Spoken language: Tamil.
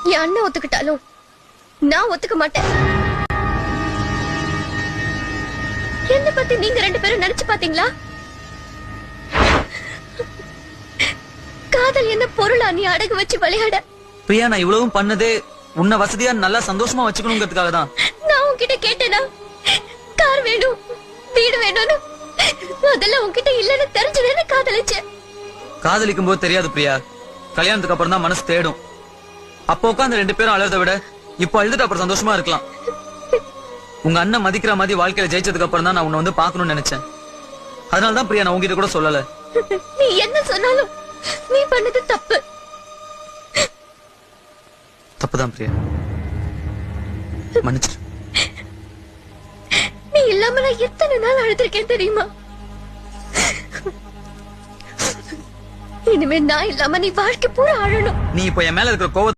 என் அண்ணன் ஒத்துக்கிட்டாலும் நான் ஒத்துக்க மாட்டேன். என்ன பத்தி நீங்க 2 பேரும் நினைச்சு பாத்தீங்களா? காதல் என்ன பொருளா நீ அடகு வச்சு விளையாட? பிரியா, நான் இவ்வளவும் பண்ணதே உன்னை வசதியா நல்லா சந்தோஷமா வச்சுக்கணுங்கிறதுக்காக தான். நான் உன்கிட்ட கேட்டேனா கார் வேணும், வீடு வேணும்னு? அதெல்லாம் உன்கிட்ட இல்லன்னு தெரிஞ்சுதானே காதலிச்சேன். காதலிக்கும் போது தெரியாது பிரியா, கல்யாணத்துக்கு அப்புறம் தான் மனசு தேடும். அப்போ உட்காந்து 2 பேரும் அழுறதை விட இப்ப அழுதுட்டு அப்புறம் சந்தோஷமா இருக்கலாம். உங்க அண்ணன் மதிக்கிற மாதிரி வாழ்க்கையில ஜெயிச்சதுக்கு அப்புறம் தான் நான் உன்னை வந்து பாக்கணும்னு நினைச்சேன். அதனாலதான் பிரியா நான் உங்ககிட்ட கூட சொல்லல. நீ என்ன சொன்னாலும் நீ பண்ணது தப்பு. தப்புதான் பிரியா, மன்னிச்சிரு. நீ இல்லாம நான் எத்தனை நாள் அழுதுருக்கேன் தெரியுமா? இனிமே நான் இல்லாம நீ வாழ்க்கை பூரா அழணும். நீ இப்ப என் மேல இருக்கிற கோவத்தை